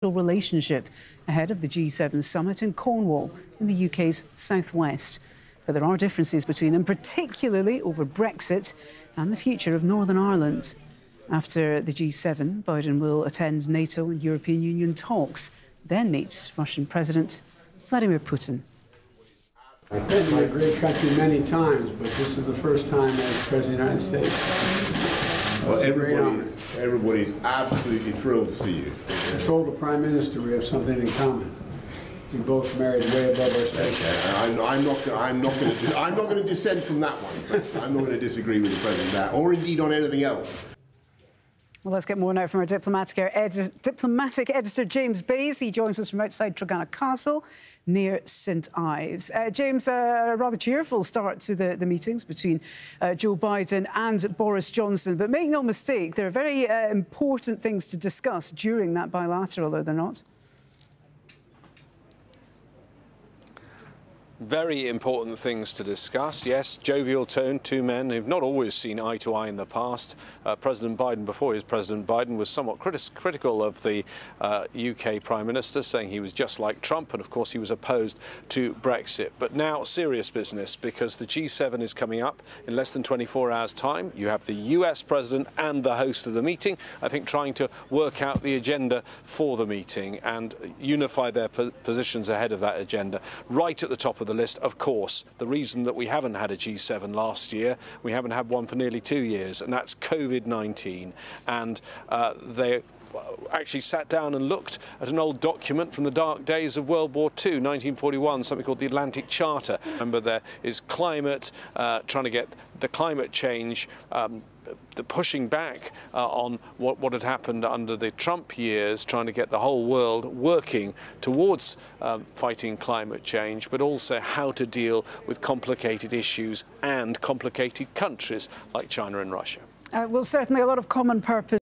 relationship ahead of the G7 summit in Cornwall in the UK's southwest. But there are differences between them, particularly over Brexit and the future of Northern Ireland. After the G7, Biden will attend NATO and European Union talks, then meet Russian President Vladimir Putin. I've been to a great country many times, but this is the first time as President of the United States. Well, everybody's absolutely thrilled to see you. I told the Prime Minister we have something in common. We both married way above our station. Okay, I'm not going to dissent from that one. Friends. I'm not going to disagree with the President on that, or indeed on anything else. Well, let's get more now from our diplomatic editor, James Bayes. He joins us from outside Tregenna Castle, near St Ives. James, a rather cheerful start to the meetings between Joe Biden and Boris Johnson. But make no mistake, there are very important things to discuss during that bilateral, are there not? Very important things to discuss, yes. Jovial tone, two men who've not always seen eye to eye in the past. President Biden, before he was President Biden, was somewhat critical of the UK Prime Minister, saying he was just like Trump, and of course he was opposed to Brexit. But now serious business, because the G7 is coming up in less than 24 hours' time. You have the US President and the host of the meeting, I think, trying to work out the agenda for the meeting and unify their positions ahead of that agenda. Right at the top of the list, of course, the reason that we haven't had a G7 last year, we haven't had one for nearly 2 years, and that's COVID-19. And they actually sat down and looked at an old document from the dark days of World War II, 1941, something called the Atlantic Charter. Remember, there is climate, trying to get the climate change, the pushing back on what had happened under the Trump years, trying to get the whole world working towards fighting climate change, but also how to deal with complicated issues and complicated countries like China and Russia. Well, certainly a lot of common purpose.